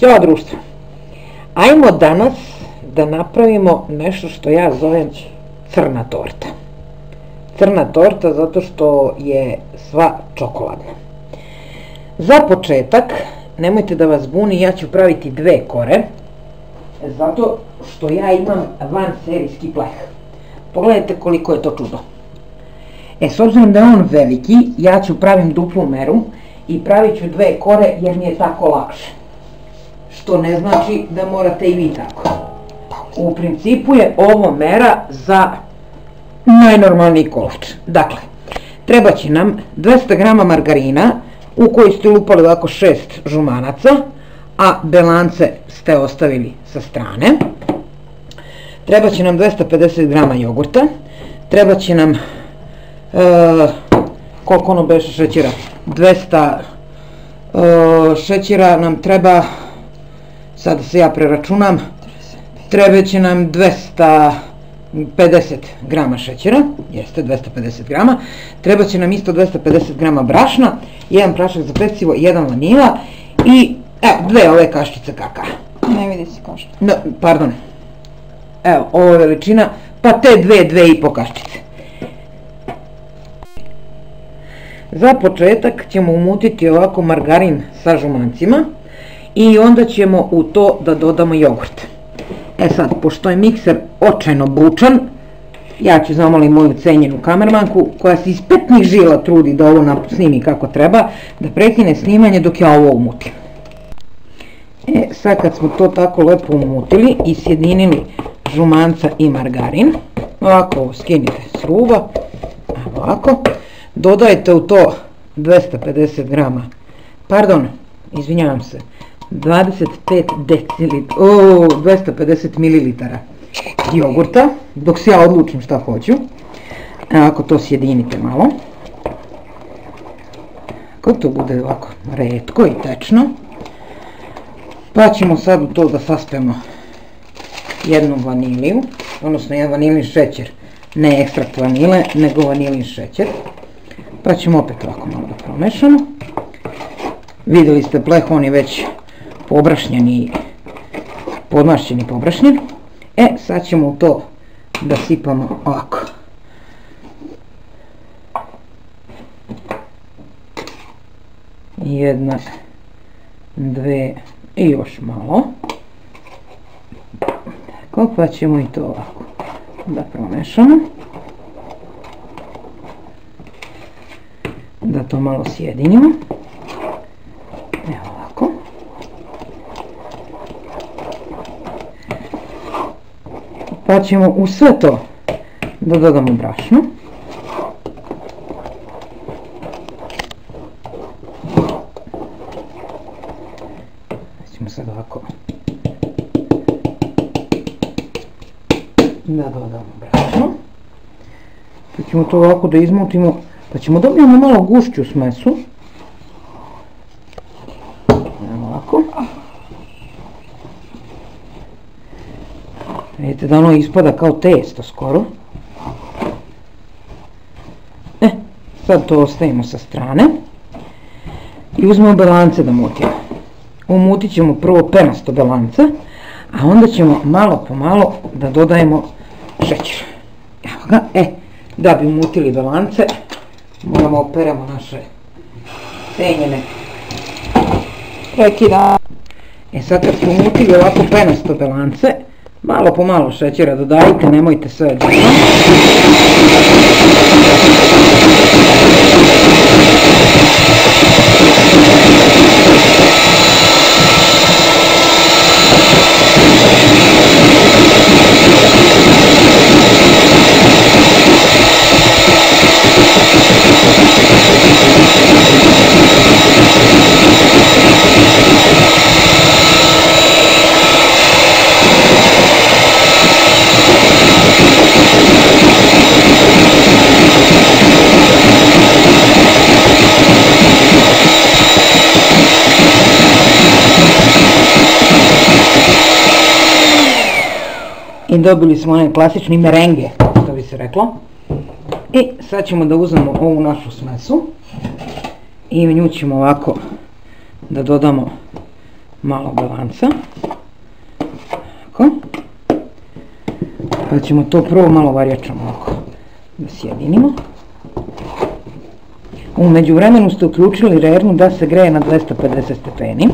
Ćao društvo. Ajmo danas da napravimo nešto što ja zovem crna torta. Crna torta zato što je sva čokoladna. Za početak, nemojte da vas buni, ja ću praviti dve kore, zato što ja imam vanserijski pleh. Pogledajte koliko je to čudo. S obzirom da je on veliki, ja ću pravim duplu meru i pravit ću dve kore jer mi je tako lakše. Što ne znači da morate i vi tako. U principu je ovo mera za najnormalniji kolač. Dakle, treba će nam 200 g margarina u koji ste lupali ovako 6 žumanaca, a belance ste ostavili sa strane. Treba će nam 250 g jogurta, treba će nam koliko ono beše šećera, 200 šećera nam treba, sad se ja preračunam, treba će nam 250 g šećera, jeste 250 g, treba će nam isto 250 g brašna, jedan prašak za pecivo, jedan vanila i dve ove kaščice kakaa. Ne vidi se kaščice. No, pardon, evo ovo je veličina, pa te 2,5 kaščice. Za početak ćemo umutiti ovako margarin sa žumancima i onda ćemo u to da dodamo jogurt. Sad, pošto je mikser očajno bučan, ja ću zamoliti moju cenjenu kamermanku koja se iz petnih žila trudi da ovo snimi kako treba, da prekine snimanje dok ja ovo umutim. Sad kad smo to tako lepo umutili i sjedinili žumanca i margarin, ovako ovo skinite s ruba, ovako, dodajte u to 250 g, pardon, izvinjavam se, 250 ml jogurta, dok se ja odlučim šta hoću. Ako to sjedinite malo, ako to bude ovako retko i tečno, pa ćemo sad u to da saspemo jednu vaniliju, odnosno jedan vanilin šećer, ne ekstrakt vanile, nego vanilin šećer, pa ćemo opet ovako malo da promešamo. Vidjeli ste pleh, on je već pobrašnjen i podmašćen i pobrašnjen. Sad ćemo u to da sipamo ovako. Jedna, dve i još malo. Tako, pa ćemo i to ovako da promešamo. Da to malo sjedinimo. Evo ovako. Pa ćemo u sve to da dodamo brašno. Ćemo sad ovako da dodamo brašno. Pa ćemo to ovako da izmutimo, pa ćemo dobijemo malo gušću smesu. Evo ovako. Vidite da ono ispada kao testo skoro. Sad to ostavimo sa strane. I uzmemo belance da mutimo. Umutit ćemo prvo penasto belance, a onda ćemo malo po malo da dodajemo šećer. Evo ga, da bi umutili belance, moramo operemo naše cenjene prekida. Sad kad smo umutili ovako penasto belance, malo po malo šećera dodajte, nemojte sve odjednom. I dobili smo onaj klasični merenge, što bi se reklo. I sad ćemo da uzmemo ovu našu smesu i u nju ćemo ovako da dodamo malo balanca. Pa ćemo to prvo malo varjačom ovako da sjedinimo. U međuvremenu ste uključili rernu da se greje na 250 stepeni.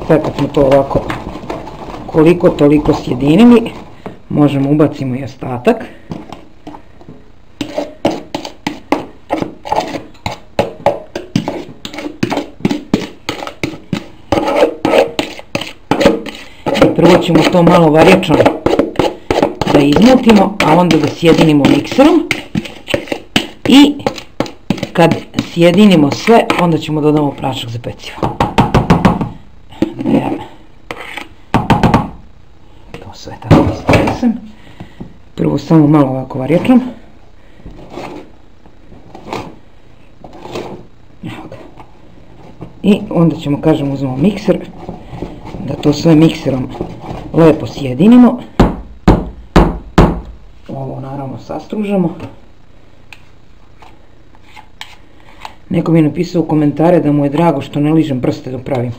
Sad kad smo to ovako koliko toliko sjedinili, možemo ubacimo i ostatak. Prvo ćemo to malo varjačom da izmutimo, a onda da sjedinimo mikserom. I kad sjedinimo sve, onda ćemo dodamo prašak za pecivo. To sve tako istarisam. Prvo samo malo ovako varjačom. I onda ćemo, kažem, uzmemo mikser, da to sve mikserom lepo sjedinimo. Ovo naravno sastružamo. Neko mi je napisao u komentare da mu je drago što ne ližem prste dok pravim.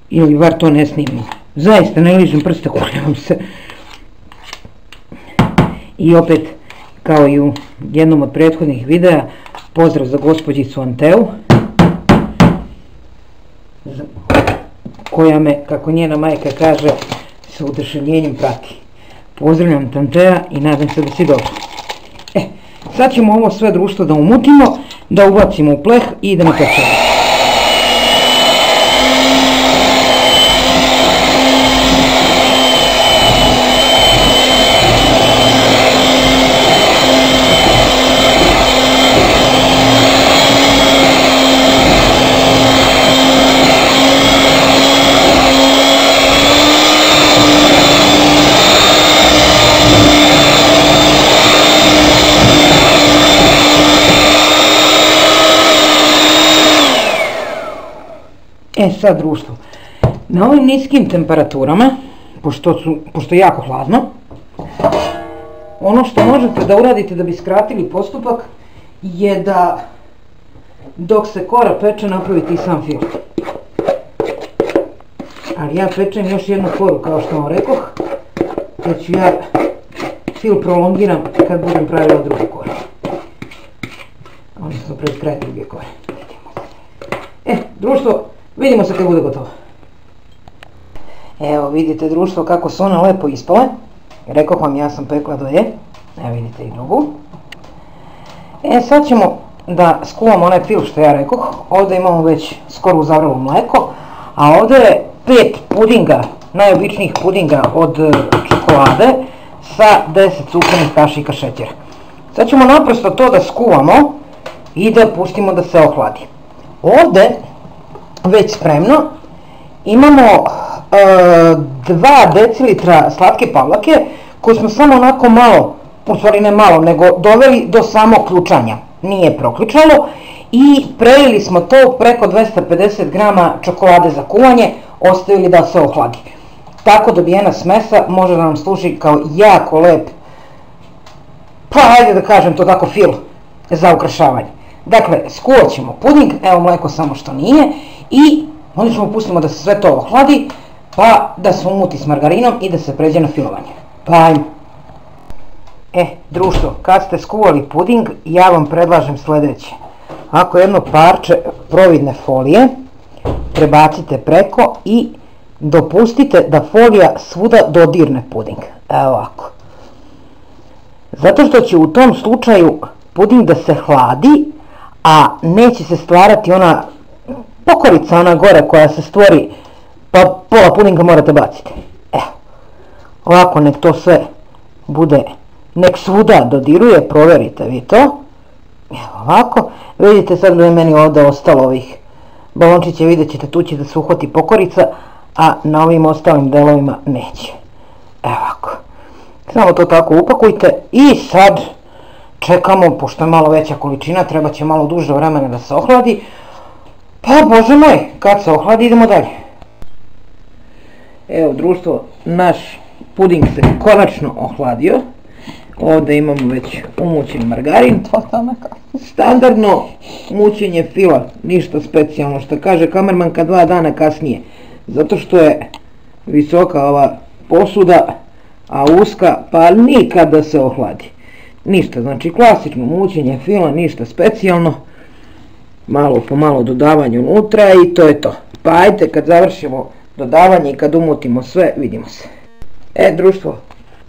Ili bar to ne snimim. Zaista ne ližem prste, kuljavam se. I opet, kao i u jednom od prethodnih videa, pozdrav za gospođicu Anteu, koja me, kako njena majka kaže, sa oduševljenjem prati. Pozdravljam te, Antea, i nadam se da si dobro. Sad ćemo ovo sve društvo da umutimo, da ubacimo u pleh i da napečemo. Sad društvo, na ovim niskim temperaturama, pošto je jako hladno, ono što možete da uradite da bi skratili postupak je da dok se kora peče napravite i sam fil. Ali ja pečem još jednu koru, kao što vam rekoh, te ću ja fil prolongiram kad budem pravila drugu koru. Odnosno pred kraj druge kore. Društvo, vidimo se kad bude gotovo. Evo vidite društvo kako su one lepo ispale. Rekoh vam, ja sam pekla do je. Evo vidite i drugu. Sad ćemo da skuvamo onaj fil što ja rekoh. Ovdje imamo već skoro uzavrelo mleko. A ovdje je 5 pudinga, najobičnijih pudinga od čokolade sa 10 cukrenih kašika šećera. Sad ćemo naprosto to da skuvamo i da pustimo da se ohladi. Ovdje već spremno imamo 2 decilitra slatke pavlake koju smo samo onako malo, u stvari ne malo, nego doveli do samog ključanja, nije proključalo, i prelili smo to preko 250 grama čokolade za kuvanje, ostavili da se ohladi. Tako dobijena smesa može da nam služi kao jako lep, pa ajde da kažem to tako, fil za ukrašavanje. Dakle, skuvat ćemo puding, evo mleko samo što nije, i onda ćemo pustimo da se sve to ohladi, pa da se umuti s margarinom i da se pređe na filovanje. Pa ajmo. Društvo, kad ste skuvali puding, ja vam predlažem sljedeće. Ako jedno parče providne folije prebacite preko i dopustite da folija svuda dodirne puding. Evo ovako. Zato što će u tom slučaju puding da se hladi, a neće se stvarati ona pokorica, ona gore koja se stvori, pa pola pudinga morate baciti. Evo, ovako nek to sve bude, nek svuda dodiruje, provjerite vi to. Evo ovako, vidite sad da je meni ovdje ostalo ovih balončića, vidjet ćete, tu će da se uhvati pokorica, a na ovim ostalim delovima neće. Evo ovako. Samo to tako upakujte i sad čekamo, pošto je malo veća količina, treba će malo duže vremena da se ohladi. Pa bože moj, kad se ohladi idemo dalje. Evo društvo, naš puding se konačno ohladio. Ovdje imamo već umućen margarin. Totalna kafa. Standardno mućenje fila, ništa specijalno, što kaže kamermanka 2 dana kasnije. Zato što je visoka ova posuda, a uska pa nikad da se ohladi. Ništa, znači klasično mućenje fila, ništa specijalno. Malo po malo dodavanje unutra i to je to. Pa ajde kad završimo dodavanje i kad umutimo sve, vidimo se. Društvo,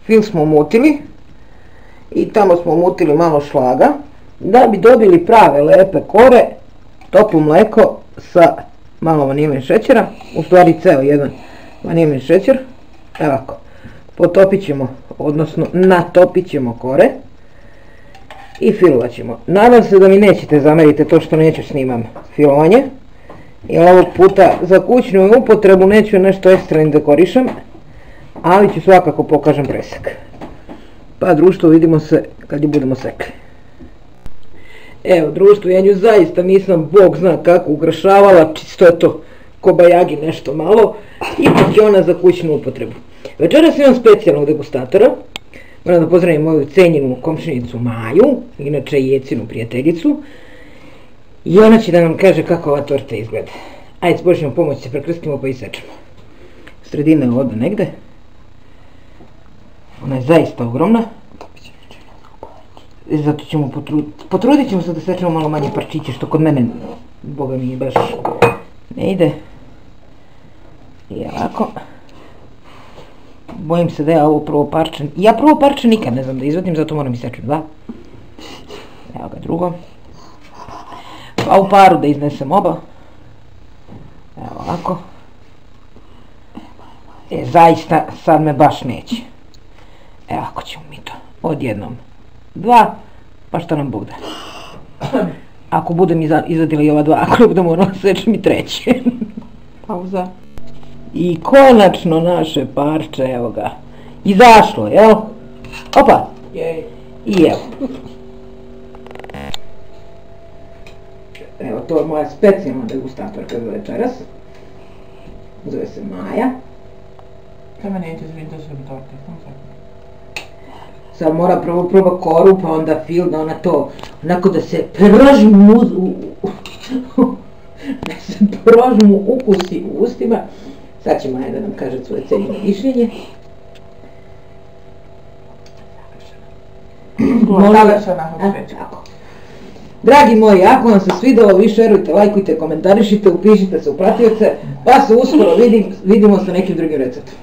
fil smo umutili i tamo smo umutili malo šlaga. Da bi dobili prave lepe kore, toplo mleko sa malo vanilin šećera, u stvari ceo jedan vanilin šećer. Evo ovako, potopit ćemo, odnosno natopit ćemo kore i filovat ćemo. Nadam se da mi nećete zameriti to što neću snimam filovanje, jer ovog puta za kućnu upotrebu neću nešto ekstra ni dekorišem, ali ću svakako pokažem presek. Pa društvo, vidimo se kad je budemo sekli. Evo društvo, ja nju zaista nisam bog zna kako ukrašavala, čisto je to kobajagi nešto malo, ipak je ona za kućnu upotrebu. Večeras imam specijalnog degustatora. Moram da pozdravim moju cenjenu komšinicu Maju, inače i Jecinu prijateljicu, i ona će da nam kaže kako ova torta izgleda. Ajde, s Božjom pomoć se prekrstimo pa isečemo. Sredina je ovdje negde. Ona je zaista ogromna. Zato ćemo potrudit ćemo se da sečemo malo manje parčiće, što kod mene, boga mi, baš ne ide. I ovako. Bojim se da ja ovo prvo parče, ja prvo parče nikad ne znam da izvadim, zato moram isečem 2. Evo ga drugo. Pa u paru da iznesem oba. Evo ovako. Zaista sad me baš neće. Evo ako ćemo mi to odjednom 2, pa šta nam Bog da. Ako budem izvadila i ova 2, ako ne budem morala sečem i 3. Pauza. I konačno naše parče, evo ga, izašlo, jel? Opa! I evo. Evo, to je moja specijalna degustatorka za večeras. Zove se Maja. Kaj me neće zvijeti da se bi torte? Sad mora prvo proba koru, pa onda fil, da ona to, onako da se prožmu da se prožmu ukusi u ustima. Sad će Maja da nam kaže svoje cenjeno mišljenje. Dragi moji, ako vam se svidelo, vi šerujte, lajkujte, komentarišite, upišite se u pratioce, pa se uskoro vidimo sa nekim drugim receptom.